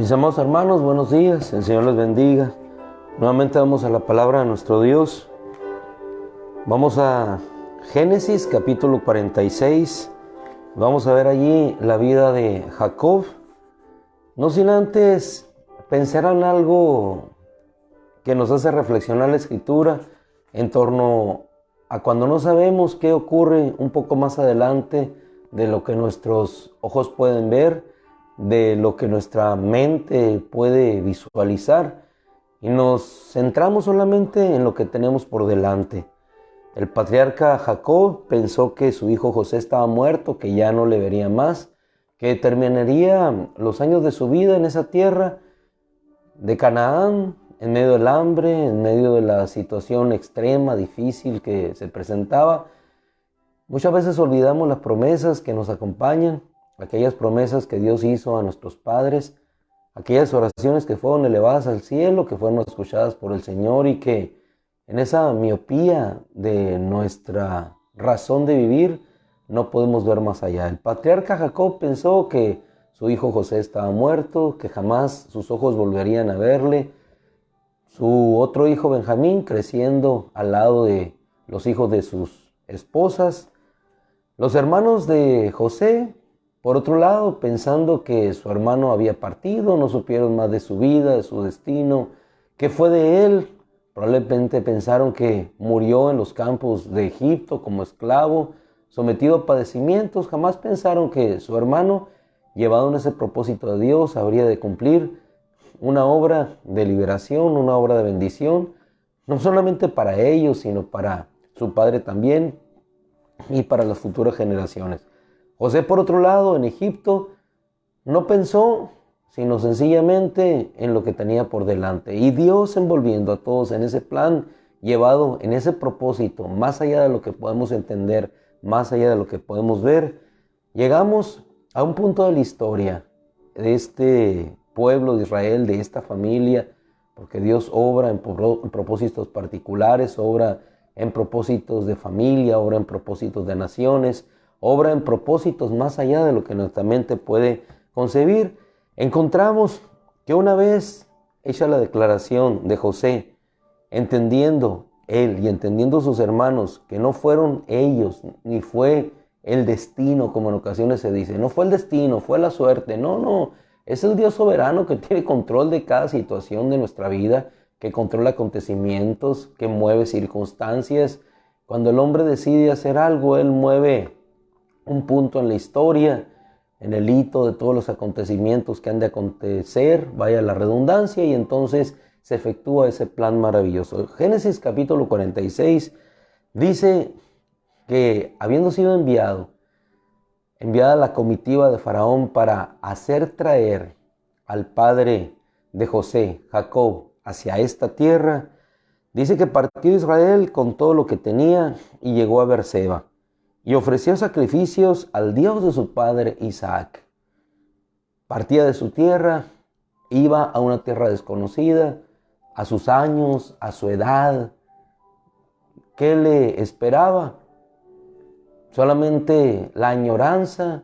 Mis amados hermanos, buenos días, el Señor les bendiga. Nuevamente vamos a la palabra de nuestro Dios. Vamos a Génesis capítulo 46. Vamos a ver allí la vida de Jacob. No sin antes pensar en algo que nos hace reflexionar la Escritura en torno a cuando no sabemos qué ocurre un poco más adelante de lo que nuestros ojos pueden ver, de lo que nuestra mente puede visualizar, y nos centramos solamente en lo que tenemos por delante. El patriarca Jacob pensó que su hijo José estaba muerto, que ya no le vería más, que terminaría los años de su vida en esa tierra de Canaán, en medio del hambre, en medio de la situación extrema, difícil que se presentaba. Muchas veces olvidamos las promesas que nos acompañan, aquellas promesas que Dios hizo a nuestros padres, aquellas oraciones que fueron elevadas al cielo, que fueron escuchadas por el Señor, y que en esa miopía de nuestra razón de vivir no podemos ver más allá. El patriarca Jacob pensó que su hijo José estaba muerto, que jamás sus ojos volverían a verle. Su otro hijo Benjamín creciendo al lado de los hijos de sus esposas. Los hermanos de José, por otro lado, pensando que su hermano había partido, no supieron más de su vida, de su destino, qué fue de él. Probablemente pensaron que murió en los campos de Egipto como esclavo, sometido a padecimientos. Jamás pensaron que su hermano, llevado en ese propósito de Dios, habría de cumplir una obra de liberación, una obra de bendición, no solamente para ellos, sino para su padre también y para las futuras generaciones. José, por otro lado, en Egipto, no pensó, sino sencillamente en lo que tenía por delante. Y Dios envolviendo a todos en ese plan, llevado en ese propósito, más allá de lo que podemos entender, más allá de lo que podemos ver, llegamos a un punto de la historia de este pueblo de Israel, de esta familia, porque Dios obra en propósitos particulares, obra en propósitos de familia, obra en propósitos de naciones, obra en propósitos más allá de lo que nuestra mente puede concebir. Encontramos que una vez hecha la declaración de José, entendiendo él y entendiendo sus hermanos que no fueron ellos, ni fue el destino, como en ocasiones se dice, no fue el destino, fue la suerte, no, es el Dios soberano que tiene control de cada situación de nuestra vida, que controla acontecimientos, que mueve circunstancias. Cuando el hombre decide hacer algo, él mueve un punto en la historia, en el hito de todos los acontecimientos que han de acontecer, vaya la redundancia, y entonces se efectúa ese plan maravilloso. Génesis capítulo 46 dice que habiendo sido enviada la comitiva de Faraón para hacer traer al padre de José, Jacob, hacia esta tierra, dice que partió Israel con todo lo que tenía y llegó a Beerseba y ofreció sacrificios al Dios de su padre Isaac. Partía de su tierra, iba a una tierra desconocida, a sus años, a su edad. ¿Qué le esperaba? Solamente la añoranza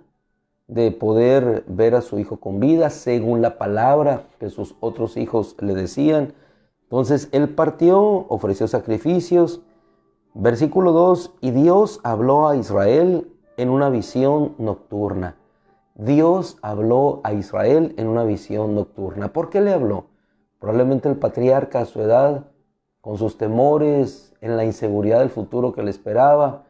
de poder ver a su hijo con vida, según la palabra que sus otros hijos le decían. Entonces él partió, ofreció sacrificios. Versículo 2, y Dios habló a Israel en una visión nocturna. Dios habló a Israel en una visión nocturna. ¿Por qué le habló? Probablemente el patriarca a su edad, con sus temores, en la inseguridad del futuro que le esperaba,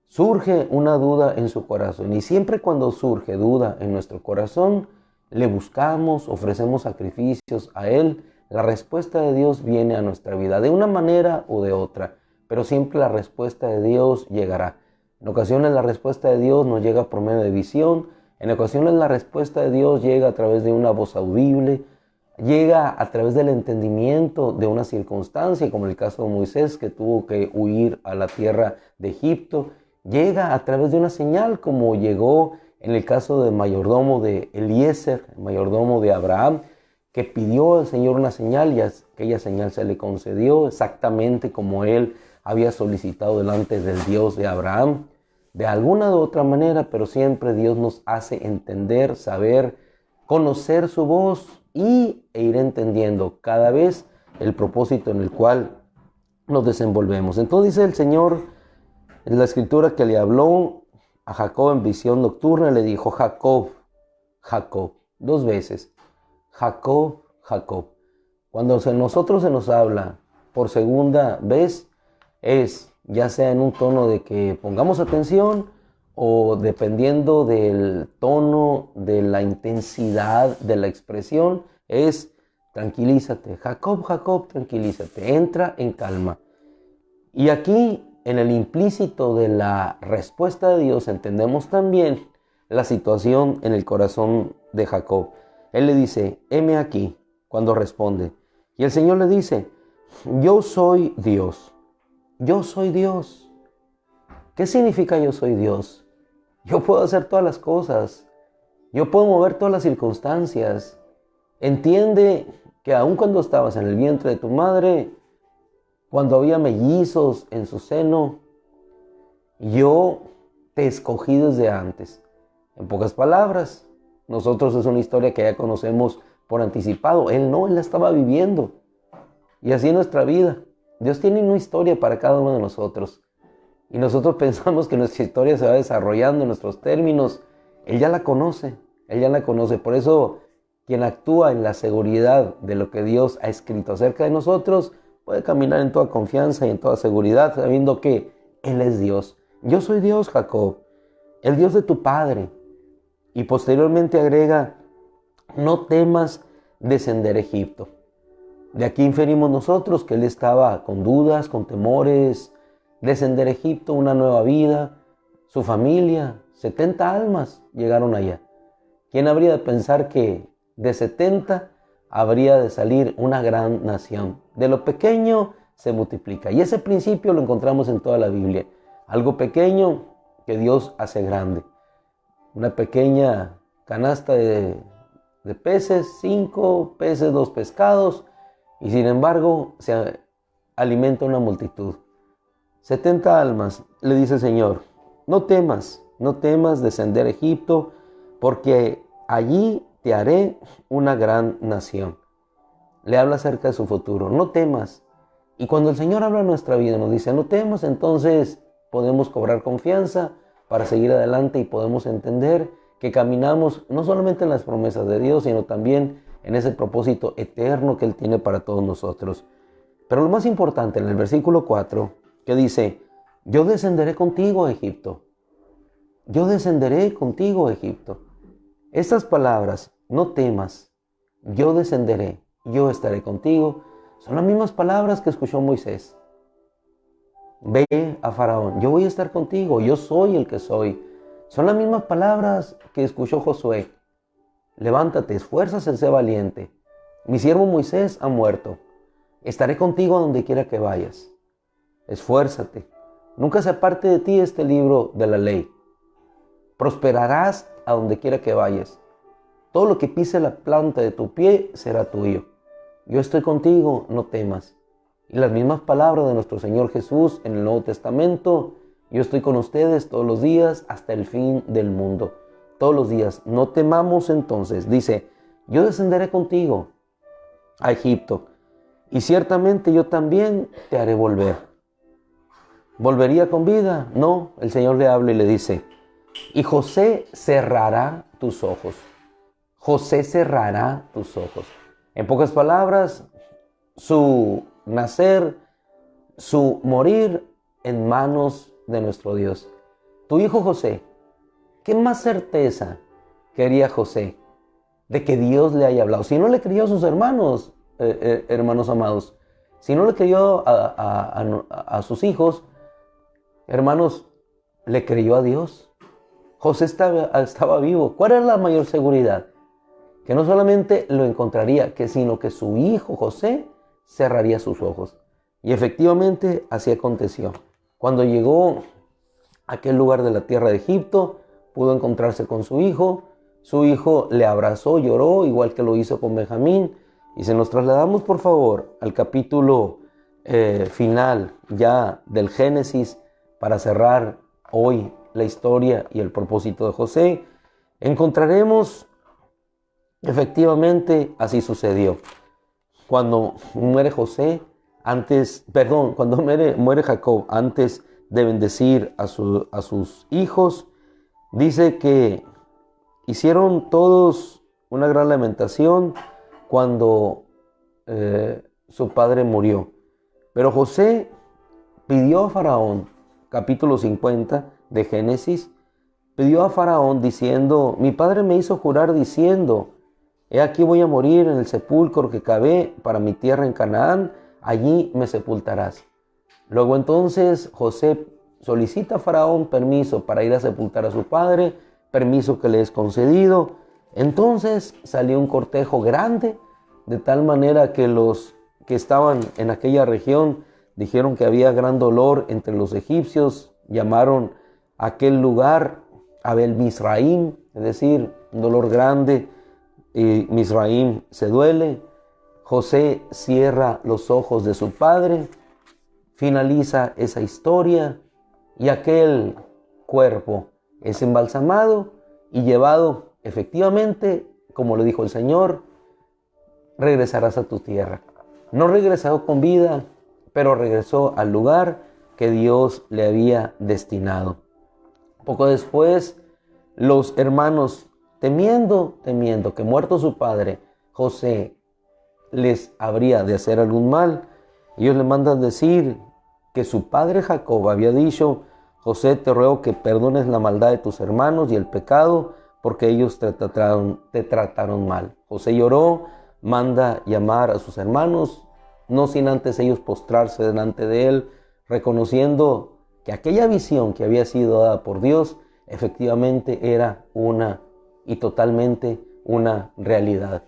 surge una duda en su corazón. Y siempre cuando surge duda en nuestro corazón, le buscamos, ofrecemos sacrificios a Él. La respuesta de Dios viene a nuestra vida, de una manera o de otra. Pero siempre la respuesta de Dios llegará. En ocasiones la respuesta de Dios nos llega por medio de visión. En ocasiones la respuesta de Dios llega a través de una voz audible. Llega a través del entendimiento de una circunstancia, como el caso de Moisés, que tuvo que huir a la tierra de Egipto. Llega a través de una señal, como llegó en el caso del mayordomo de Eliezer, el mayordomo de Abraham, que pidió al Señor una señal y aquella señal se le concedió exactamente como él había solicitado delante del Dios de Abraham. De alguna u otra manera, pero siempre Dios nos hace entender, saber, conocer su voz, e ir entendiendo cada vez el propósito en el cual nos desenvolvemos. Entonces dice el Señor en la escritura que le habló a Jacob en visión nocturna, le dijo: Jacob, Jacob, 2 veces, Jacob, Jacob. Cuando nosotros se nos habla por segunda vez, es ya sea en un tono de que pongamos atención o dependiendo del tono, de la intensidad de la expresión, es tranquilízate, Jacob, Jacob, tranquilízate, entra en calma. Y aquí, en el implícito de la respuesta de Dios, entendemos también la situación en el corazón de Jacob. Él le dice: heme aquí, cuando responde. Y el Señor le dice: yo soy Dios. Yo soy Dios. ¿Qué significa yo soy Dios? Yo puedo hacer todas las cosas. Yo puedo mover todas las circunstancias. Entiende que aun cuando estabas en el vientre de tu madre, cuando había mellizos en su seno, yo te escogí desde antes. En pocas palabras, nosotros es una historia que ya conocemos por anticipado. Él no, él la estaba viviendo. Y así en nuestra vida. Dios tiene una historia para cada uno de nosotros. Y nosotros pensamos que nuestra historia se va desarrollando en nuestros términos. Él ya la conoce. Él ya la conoce. Por eso, quien actúa en la seguridad de lo que Dios ha escrito acerca de nosotros, puede caminar en toda confianza y en toda seguridad, sabiendo que Él es Dios. Yo soy Dios, Jacob, el Dios de tu padre. Y posteriormente agrega: no temas descender a Egipto. De aquí inferimos nosotros que él estaba con dudas, con temores. Descender a Egipto, una nueva vida, su familia, 70 almas llegaron allá. ¿Quién habría de pensar que de 70 habría de salir una gran nación? De lo pequeño se multiplica. Y ese principio lo encontramos en toda la Biblia. Algo pequeño que Dios hace grande. Una pequeña canasta de peces, 5 peces, 2 pescados, y sin embargo se alimenta una multitud. 70 almas, le dice el Señor: no temas descender a Egipto, porque allí te haré una gran nación. Le habla acerca de su futuro. No temas. Y cuando el Señor habla en nuestra vida, nos dice: no temas, entonces podemos cobrar confianza para seguir adelante y podemos entender que caminamos no solamente en las promesas de Dios, sino también en ese propósito eterno que Él tiene para todos nosotros. Pero lo más importante, en el versículo 4, que dice: yo descenderé contigo a Egipto. Yo descenderé contigo a Egipto. Estas palabras, no temas, yo descenderé, yo estaré contigo, son las mismas palabras que escuchó Moisés. Ve a Faraón, yo voy a estar contigo, yo soy el que soy. Son las mismas palabras que escuchó Josué. Levántate, esfuérzate, sé valiente. Mi siervo Moisés ha muerto. Estaré contigo a donde quiera que vayas. Esfuérzate. Nunca se aparte de ti este libro de la ley. Prosperarás a donde quiera que vayas. Todo lo que pise la planta de tu pie será tuyo. Yo estoy contigo, no temas. Y las mismas palabras de nuestro Señor Jesús en el Nuevo Testamento: yo estoy con ustedes todos los días hasta el fin del mundo. Todos los días. No temamos entonces. Dice: yo descenderé contigo a Egipto, y ciertamente yo también te haré volver. ¿Volvería con vida? No. El Señor le habla y le dice: y José cerrará tus ojos. José cerrará tus ojos. En pocas palabras, su nacer, su morir en manos de nuestro Dios. Tu hijo José, ¿qué más certeza quería José de que Dios le haya hablado? Si no le creyó a sus hermanos, hermanos amados, si no le creyó a sus hijos, hermanos, le creyó a Dios. José estaba vivo. ¿Cuál era la mayor seguridad? Que no solamente lo encontraría, sino que su hijo José cerraría sus ojos. Y efectivamente así aconteció. Cuando llegó a aquel lugar de la tierra de Egipto, pudo encontrarse con su hijo. Su hijo le abrazó, lloró, igual que lo hizo con Benjamín. Y si nos trasladamos, por favor, al capítulo final ya del Génesis, para cerrar hoy la historia y el propósito de José, encontraremos Efectivamente, así sucedió. Cuando muere José, cuando muere Jacob, antes de bendecir a sus hijos, dice que hicieron todos una gran lamentación cuando su padre murió. Pero José pidió a Faraón, capítulo 50 de Génesis, pidió a Faraón diciendo: mi padre me hizo jurar diciendo, he aquí voy a morir en el sepulcro que cavé para mi tierra en Canaán, allí me sepultarás. Luego entonces José solicita a Faraón permiso para ir a sepultar a su padre, permiso que le es concedido. Entonces salió un cortejo grande, de tal manera que los que estaban en aquella región dijeron que había gran dolor entre los egipcios, llamaron a aquel lugar Abel Misraim, es decir, un dolor grande, y Misraim se duele. José cierra los ojos de su padre, finaliza esa historia y aquel cuerpo es embalsamado y llevado efectivamente, como le dijo el Señor, regresarás a tu tierra. No regresó con vida, pero regresó al lugar que Dios le había destinado. Poco después, los hermanos, temiendo que muerto su padre, José les habría de hacer algún mal, ellos le mandan decir que su padre Jacob había dicho: José, te ruego que perdones la maldad de tus hermanos y el pecado, porque ellos te trataron mal. José lloró, manda llamar a sus hermanos, no sin antes ellos postrarse delante de él, reconociendo que aquella visión que había sido dada por Dios efectivamente era una y totalmente una realidad.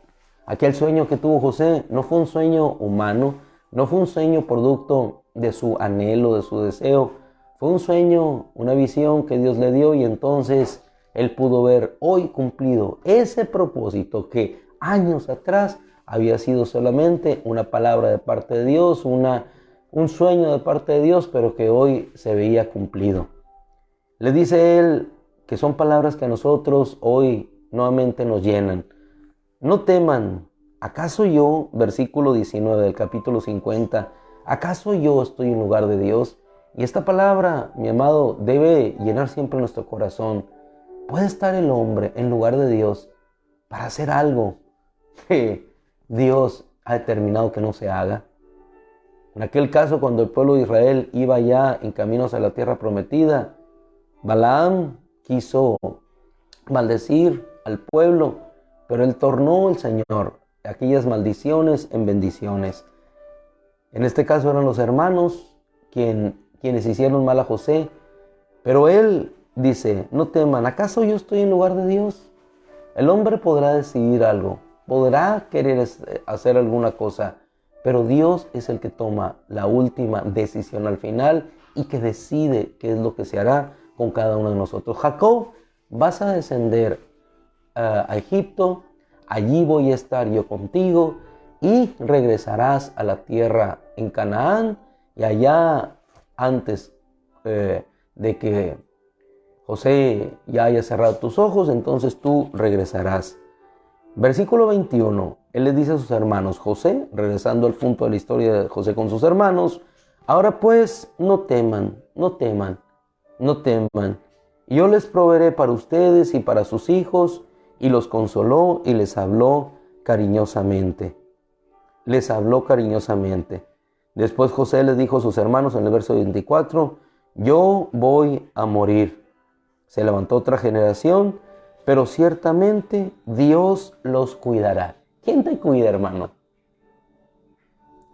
Aquel sueño que tuvo José no fue un sueño humano, no fue un sueño producto de su anhelo, de su deseo. Fue un sueño, una visión que Dios le dio, y entonces él pudo ver hoy cumplido ese propósito que años atrás había sido solamente una palabra de parte de Dios, un sueño de parte de Dios, pero que hoy se veía cumplido. Le dice él que son palabras que a nosotros hoy nuevamente nos llenan. No teman, ¿acaso yo, versículo 19 del capítulo 50, acaso yo estoy en lugar de Dios? Y esta palabra, mi amado, debe llenar siempre nuestro corazón. ¿Puede estar el hombre en lugar de Dios para hacer algo que Dios ha determinado que no se haga? En aquel caso, cuando el pueblo de Israel iba ya en caminos a la tierra prometida, Balaam quiso maldecir al pueblo, pero él tornó el Señor aquellas maldiciones en bendiciones. En este caso eran los hermanos quienes hicieron mal a José, pero él dice: no teman, ¿acaso yo estoy en lugar de Dios? El hombre podrá decidir algo, podrá querer hacer alguna cosa, pero Dios es el que toma la última decisión al final y que decide qué es lo que se hará con cada uno de nosotros. Jacob, vas a descender a Egipto, allí voy a estar yo contigo y regresarás a la tierra en Canaán, y allá antes de que José ya haya cerrado tus ojos, entonces tú regresarás. Versículo 21, él les dice a sus hermanos, José, regresando al punto de la historia de José con sus hermanos: ahora pues no teman, no teman, no teman. Yo les proveeré para ustedes y para sus hijos. Y los consoló y les habló cariñosamente. Les habló cariñosamente. Después José les dijo a sus hermanos en el verso 24: yo voy a morir. Se levantó otra generación, pero ciertamente Dios los cuidará. ¿Quién te cuida, hermano?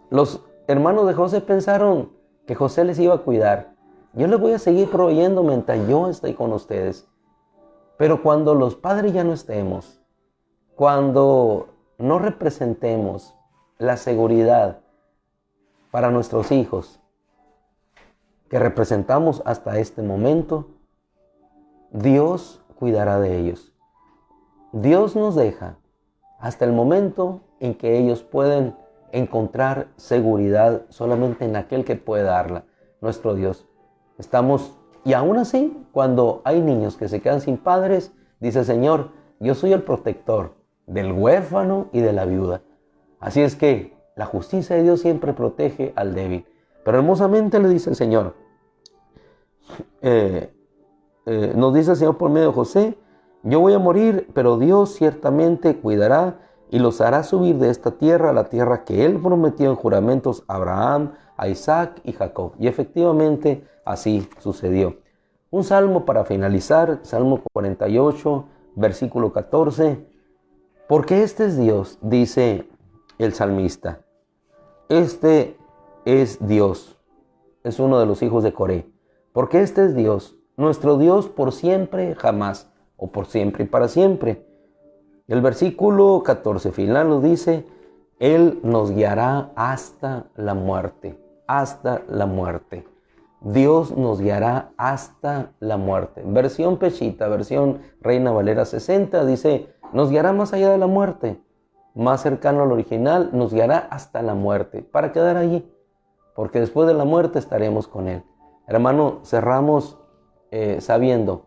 Los hermanos de José pensaron que José les iba a cuidar. Yo les voy a seguir proveyendo mientras yo esté con ustedes. Pero cuando los padres ya no estemos, cuando no representemos la seguridad para nuestros hijos que representamos hasta este momento, Dios cuidará de ellos. Dios nos deja hasta el momento en que ellos pueden encontrar seguridad solamente en aquel que puede darla, nuestro Dios. Y aún así, cuando hay niños que se quedan sin padres, dice el Señor: yo soy el protector, del huérfano y de la viuda. Así es que la justicia de Dios siempre protege al débil. Pero hermosamente le dice el Señor, nos dice el Señor por medio de José, yo voy a morir, pero Dios ciertamente cuidará y los hará subir de esta tierra a la tierra que Él prometió en juramentos a Abraham, a Isaac y Jacob. Y efectivamente así sucedió. Un salmo para finalizar, Salmo 48, versículo 14. Porque este es Dios, dice el salmista. Este es Dios. Es uno de los hijos de Coré. Porque este es Dios, nuestro Dios por siempre, jamás, o por siempre y para siempre. El versículo 14 final nos dice, Él nos guiará hasta la muerte, hasta la muerte. Dios nos guiará hasta la muerte. Versión Peshita, versión Reina Valera 60, dice, nos guiará más allá de la muerte, más cercano al original, nos guiará hasta la muerte, para quedar allí, porque después de la muerte estaremos con Él. Hermano, cerramos sabiendo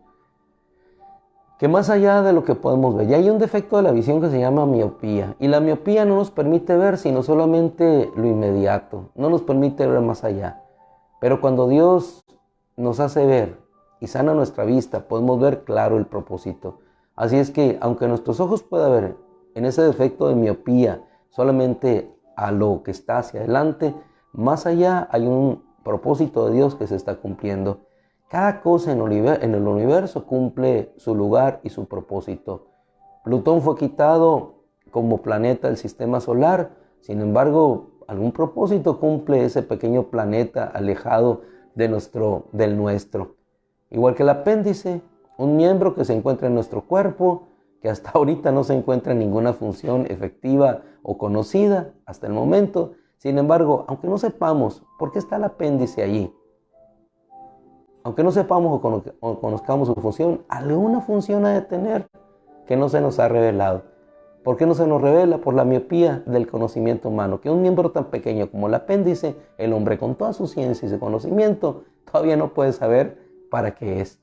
que más allá de lo que podemos ver, ya hay un defecto de la visión que se llama miopía, y la miopía no nos permite ver sino solamente lo inmediato, no nos permite ver más allá. Pero cuando Dios nos hace ver y sana nuestra vista, podemos ver claro el propósito. Así es que, aunque nuestros ojos puedan ver en ese defecto de miopía solamente a lo que está hacia adelante, más allá hay un propósito de Dios que se está cumpliendo. Cada cosa en el universo cumple su lugar y su propósito. Plutón fue quitado como planeta del sistema solar, sin embargo, algún propósito cumple ese pequeño planeta alejado del nuestro. Igual que el apéndice, un miembro que se encuentra en nuestro cuerpo, que hasta ahorita no se encuentra en ninguna función efectiva o conocida hasta el momento. Sin embargo, aunque no sepamos por qué está el apéndice allí, aunque no sepamos o conozcamos su función, alguna función ha de tener que no se nos ha revelado. ¿Por qué no se nos revela? Por la miopía del conocimiento humano, que un miembro tan pequeño como el apéndice, el hombre con toda su ciencia y su conocimiento, todavía no puede saber para qué es.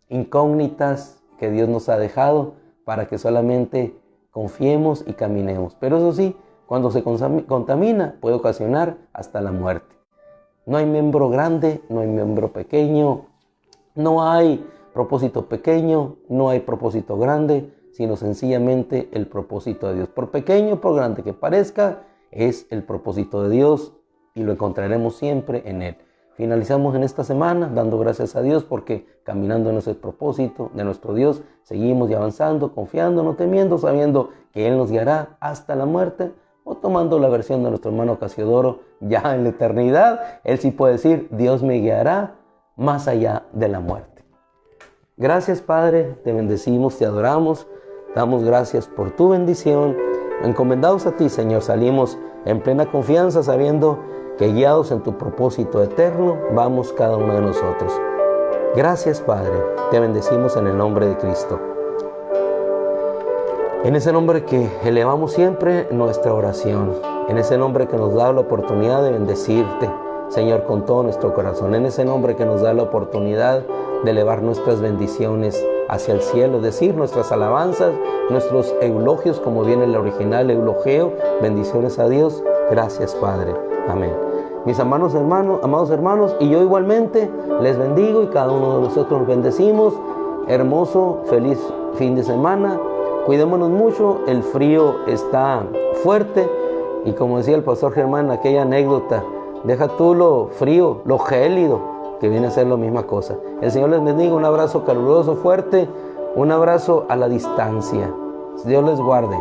Incógnitas que Dios nos ha dejado para que solamente confiemos y caminemos. Pero eso sí, cuando se contamina puede ocasionar hasta la muerte. No hay miembro grande, no hay miembro pequeño, no hay propósito pequeño, no hay propósito grande, sino sencillamente el propósito de Dios. Por pequeño, por grande que parezca, es el propósito de Dios y lo encontraremos siempre en Él. Finalizamos en esta semana dando gracias a Dios porque caminando en ese propósito de nuestro Dios, seguimos y avanzando, confiando, no temiendo, sabiendo que Él nos guiará hasta la muerte, o tomando la versión de nuestro hermano Casiodoro, ya en la eternidad, Él sí puede decir, Dios me guiará más allá de la muerte. Gracias, Padre, te bendecimos, te adoramos, damos gracias por tu bendición. Encomendados a ti, Señor, salimos en plena confianza, sabiendo que guiados en tu propósito eterno, vamos cada uno de nosotros. Gracias, Padre, te bendecimos en el nombre de Cristo. En ese nombre que elevamos siempre nuestra oración, en ese nombre que nos da la oportunidad de bendecirte, Señor, con todo nuestro corazón, en ese nombre que nos da la oportunidad de elevar nuestras bendiciones hacia el cielo, decir nuestras alabanzas, nuestros eulogios, como viene el original eulogeo, bendiciones a Dios. Gracias, Padre. Amén. Mis amados hermanos, y yo igualmente les bendigo y cada uno de nosotros nos bendecimos. Hermoso, feliz fin de semana. Cuidémonos mucho, el frío está fuerte y como decía el pastor Germán, aquella anécdota, deja tú lo frío, lo gélido, que viene a ser la misma cosa. El Señor les bendiga, un abrazo caluroso, fuerte, un abrazo a la distancia. Dios les guarde.